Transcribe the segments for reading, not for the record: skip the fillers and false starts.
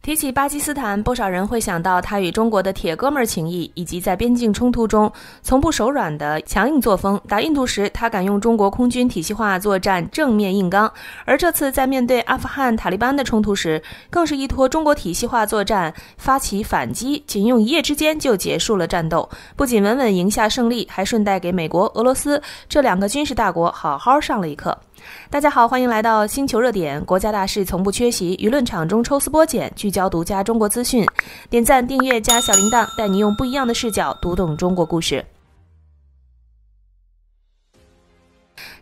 提起巴基斯坦，不少人会想到他与中国的铁哥们情谊，以及在边境冲突中从不手软的强硬作风。打印度时，他敢用中国空军体系化作战正面硬刚，而这次在面对阿富汗塔利班的冲突时，更是依托中国体系化作战发起反击，仅用1夜之间就结束了战斗，不仅稳稳赢下胜利，还顺带给美国、俄罗斯这2个军事大国好好上了一课。大家好，欢迎来到星球热点，国家大事从不缺席，舆论场中抽丝剥茧，聚焦独家中国资讯。点赞、订阅加小铃铛，带你用不一样的视角读懂中国故事。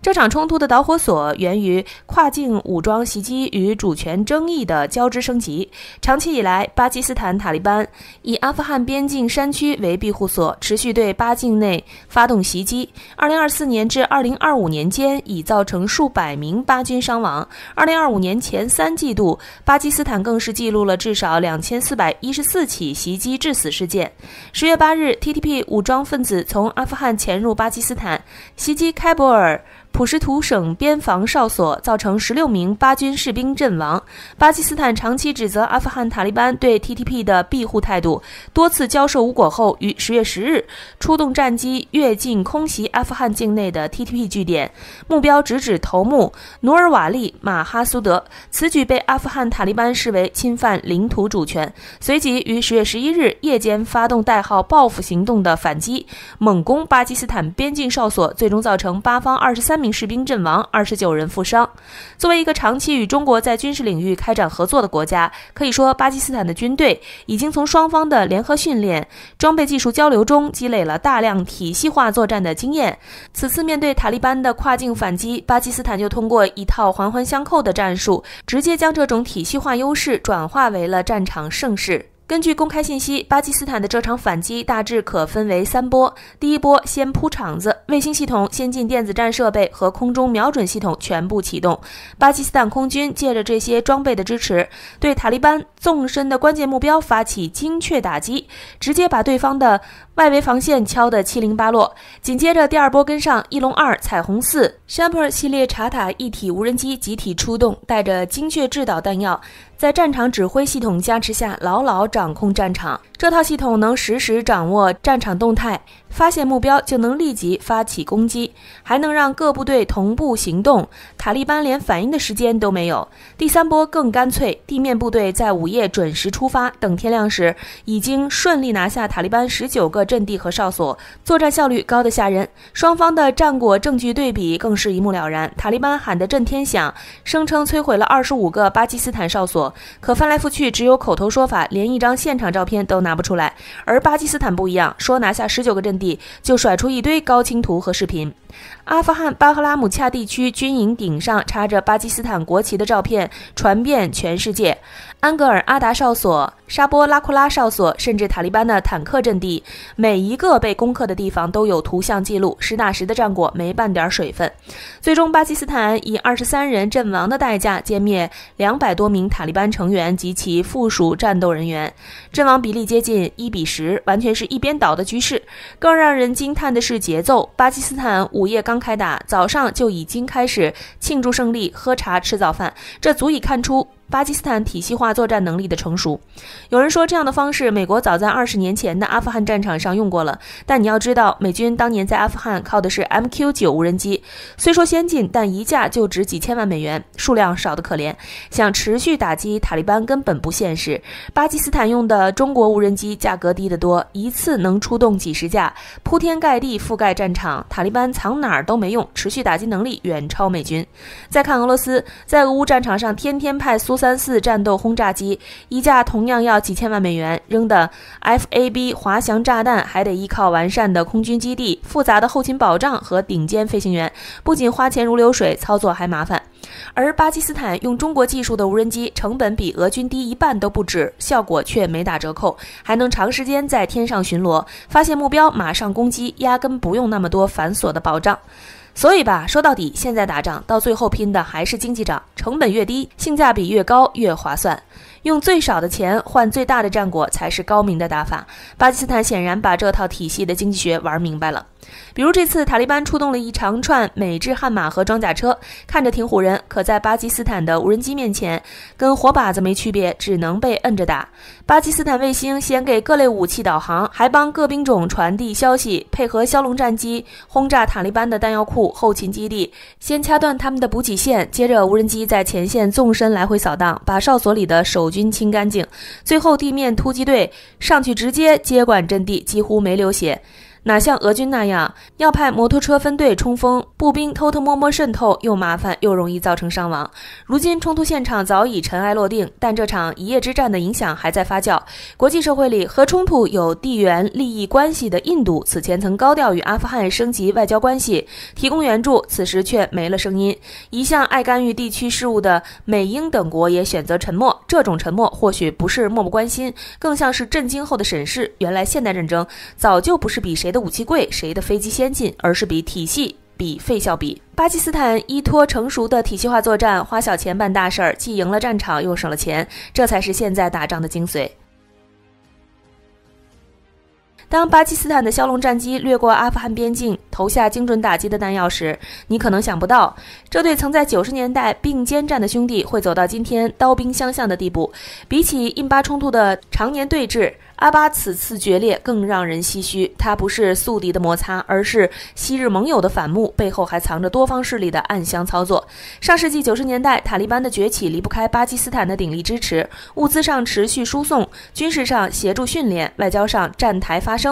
这场冲突的导火索源于跨境武装袭击与主权争议的交织升级。长期以来，巴基斯坦塔利班以阿富汗边境山区为庇护所，持续对巴境内发动袭击。2024年至2025年间，已造成数百名巴军伤亡。2025年前3季度，巴基斯坦更是记录了至少2414起袭击致死事件。10月8日 ，TTP 武装分子从阿富汗潜入巴基斯坦，袭击开伯尔普什图省边防哨所，造成16名巴军士兵阵亡。巴基斯坦长期指责阿富汗塔利班对 TTP 的庇护态度，多次交涉无果后，于10月10日出动战机越境空袭阿富汗境内的 TTP 据点，目标直指头目努尔瓦利马哈苏德。此举被阿富汗塔利班视为侵犯领土主权，随即于10月11日夜间发动代号报复行动的反击，猛攻巴基斯坦边境哨所，最终造成巴方23名士兵阵亡，29人负伤。作为一个长期与中国在军事领域开展合作的国家，可以说巴基斯坦的军队已经从双方的联合训练、装备技术交流中积累了大量体系化作战的经验。此次面对塔利班的跨境反击，巴基斯坦就通过一套环环相扣的战术，直接将这种体系化优势转化为了战场胜势。根据公开信息，巴基斯坦的这场反击大致可分为3波。第一波先铺场子，卫星系统、先进电子战设备和空中瞄准系统全部启动。巴基斯坦空军借着这些装备的支持，对塔利班纵深的关键目标发起精确打击，直接把对方的外围防线敲得七零八落。紧接着第2波跟上，翼龙2、彩虹4、Shaper 系列察塔一体无人机集体出动，带着精确制导弹药，在战场指挥系统加持下牢牢掌控战场。这套系统能实时掌握战场动态，发现目标就能立即发起攻击，还能让各部队同步行动，塔利班连反应的时间都没有。第3波更干脆，地面部队在午夜准时出发，等天亮时已经顺利拿下塔利班19个阵地和哨所，作战效率高得吓人。双方的战果证据对比更是一目了然。塔利班喊得震天响，声称摧毁了25个巴基斯坦哨所，可翻来覆去只有口头说法，连一张现场照片都拿不出来。而巴基斯坦不一样，说拿下19个阵地，就甩出一堆高清图和视频。阿富汗巴赫拉姆恰地区军营顶上插着巴基斯坦国旗的照片传遍全世界。安格尔阿达哨所、沙波拉库拉哨所，甚至塔利班的坦克阵地，每一个被攻克的地方都有图像记录，实打实的战果，没半点水分。最终巴基斯坦以23人阵亡的代价歼灭200多名塔利班成员及其附属战斗人员，阵亡比例接近1比10，完全是一边倒的局势。更让人惊叹的是节奏，巴基斯坦午夜刚开打，早上就已经开始庆祝胜利、喝茶吃早饭，这足以看出巴基斯坦体系化作战能力的成熟。有人说这样的方式美国早在20年前的阿富汗战场上用过了，但你要知道美军当年在阿富汗靠的是 MQ-9 无人机，虽说先进，但一架就值几千万美元，数量少得可怜，想持续打击塔利班根本不现实。巴基斯坦用的中国无人机价格低得多，一次能出动几十架，铺天盖地覆盖战场，塔利班藏哪儿都没用，持续打击能力远超美军。再看俄罗斯，在俄乌战场上天天派苏34战斗轰炸机，一架同样要几千万美元，扔的 FAB 滑翔炸弹还得依靠完善的空军基地、复杂的后勤保障和顶尖飞行员，不仅花钱如流水，操作还麻烦。而巴基斯坦用中国技术的无人机，成本比俄军低1半都不止，效果却没打折扣，还能长时间在天上巡逻，发现目标马上攻击，压根不用那么多繁琐的保障。所以吧，说到底，现在打仗到最后拼的还是经济账，成本越低，性价比越高，越划算。用最少的钱换最大的战果才是高明的打法。巴基斯坦显然把这套体系的经济学玩明白了。比如这次塔利班出动了一长串美制悍马和装甲车，看着挺唬人，可在巴基斯坦的无人机面前跟活靶子没区别，只能被摁着打。巴基斯坦卫星先给各类武器导航，还帮各兵种传递消息，配合枭龙战机轰炸塔利班的弹药库、后勤基地，先掐断他们的补给线，接着无人机在前线纵深来回扫荡，把哨所里的守军清干净，最后地面突击队上去直接接管阵地，几乎没流血。哪像俄军那样要派摩托车分队冲锋，步兵偷偷摸摸渗透，又麻烦又容易造成伤亡。如今冲突现场早已尘埃落定，但这场一夜之战的影响还在发酵。国际社会里和冲突有地缘利益关系的印度，此前曾高调与阿富汗升级外交关系，提供援助，此时却没了声音。一向爱干预地区事务的美英等国也选择沉默，这种沉默或许不是漠不关心，更像是震惊后的审视。原来现代战争早就不是比谁的武器贵，谁的飞机先进，而是比体系，比费效比。巴基斯坦依托成熟的体系化作战，花小钱办大事儿，既赢了战场又省了钱，这才是现在打仗的精髓。当巴基斯坦的枭龙战机掠过阿富汗边境，投下精准打击的弹药时，你可能想不到，这对曾在90年代并肩战的兄弟会走到今天刀兵相向的地步。比起印巴冲突的常年对峙，阿巴此次决裂更让人唏嘘，它不是宿敌的摩擦，而是昔日盟友的反目，背后还藏着多方势力的暗箱操作。上世纪90年代，塔利班的崛起离不开巴基斯坦的鼎力支持，物资上持续输送，军事上协助训练，外交上站台发声。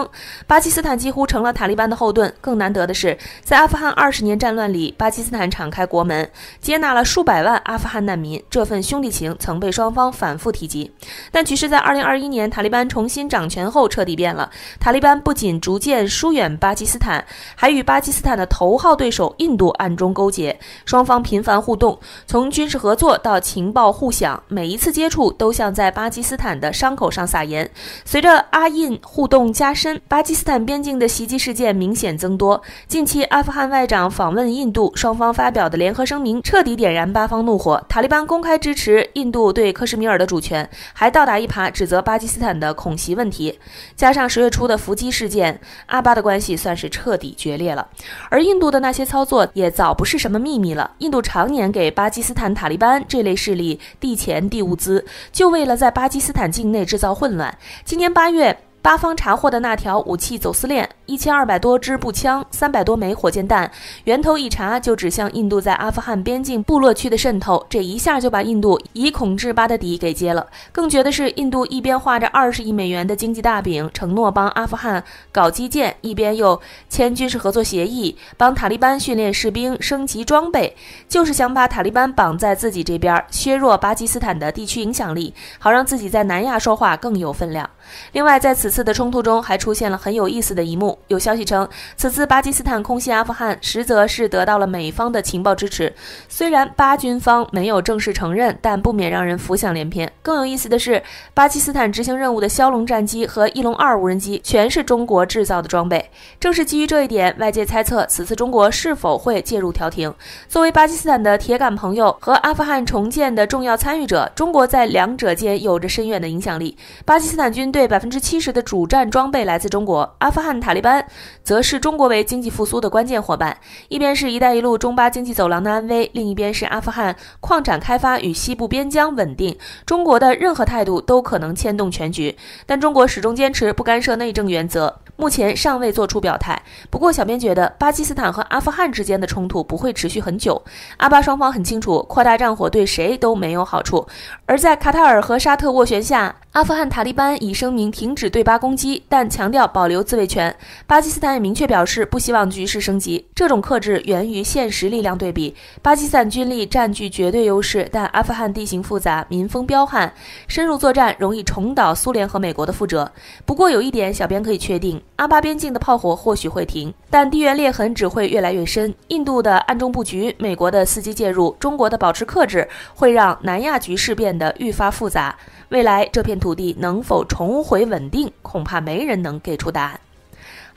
巴基斯坦几乎成了塔利班的后盾。更难得的是，在阿富汗20年战乱里，巴基斯坦敞开国门，接纳了数百万阿富汗难民，这份兄弟情曾被双方反复提及。但局势在2021年塔利班重新掌权后彻底变了。塔利班不仅逐渐疏远巴基斯坦，还与巴基斯坦的头号对手印度暗中勾结，双方频繁互动，从军事合作到情报互享，每一次接触都像在巴基斯坦的伤口上撒盐。随着阿印互动加深，巴基斯坦边境的袭击事件明显增多。近期阿富汗外长访问印度，双方发表的联合声明彻底点燃巴方怒火。塔利班公开支持印度对克什米尔的主权，还倒打一耙指责巴基斯坦的恐袭问题。加上10月初的伏击事件，阿巴的关系算是彻底决裂了。而印度的那些操作也早不是什么秘密了，印度常年给巴基斯坦塔利班这类势力递钱递物资，就为了在巴基斯坦境内制造混乱。今年8月，巴方查获的那条武器走私链，1200多支步枪，300多枚火箭弹，源头一查就指向印度在阿富汗边境部落区的渗透，这一下就把印度以恐治巴的底给揭了。更绝的是，印度一边画着20亿美元的经济大饼，承诺帮阿富汗搞基建，一边又签军事合作协议，帮塔利班训练士兵、升级装备，就是想把塔利班绑在自己这边，削弱巴基斯坦的地区影响力，好让自己在南亚说话更有分量。另外，在此次的冲突中还出现了很有意思的一幕。有消息称，此次巴基斯坦空袭阿富汗，实则是得到了美方的情报支持。虽然巴军方没有正式承认，但不免让人浮想联翩。更有意思的是，巴基斯坦执行任务的枭龙战机和翼龙2无人机全是中国制造的装备。正是基于这一点，外界猜测此次中国是否会介入调停。作为巴基斯坦的铁杆朋友和阿富汗重建的重要参与者，中国在两者间有着深远的影响力。巴基斯坦军队70%的主战装备来自中国，阿富汗塔利班则视中国为经济复苏的关键伙伴。一边是一带一路中巴经济走廊的安危，另一边是阿富汗矿产开发与西部边疆稳定。中国的任何态度都可能牵动全局，但中国始终坚持不干涉内政原则，目前尚未做出表态。不过小编觉得巴基斯坦和阿富汗之间的冲突不会持续很久，阿巴双方很清楚扩大战火对谁都没有好处。而在卡塔尔和沙特斡旋下，阿富汗塔利班已声明停止对巴攻击，但强调保留自卫权。巴基斯坦也明确表示不希望局势升级。这种克制源于现实力量对比，巴基斯坦军力占据绝对优势，但阿富汗地形复杂，民风彪悍，深入作战容易重蹈苏联和美国的覆辙。不过有一点小编可以确定，阿巴边境的炮火或许会停，但地缘裂痕只会越来越深。印度的暗中布局，美国的伺机介入，中国的保持克制，会让南亚局势变得愈发复杂。未来这片土地能否重回稳定，恐怕没人能给出答案。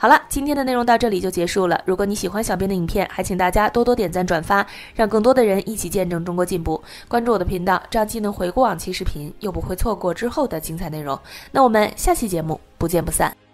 好了，今天的内容到这里就结束了。如果你喜欢小编的影片，还请大家多多点赞转发，让更多的人一起见证中国进步。关注我的频道，这样既能回顾往期视频，又不会错过之后的精彩内容。那我们下期节目不见不散。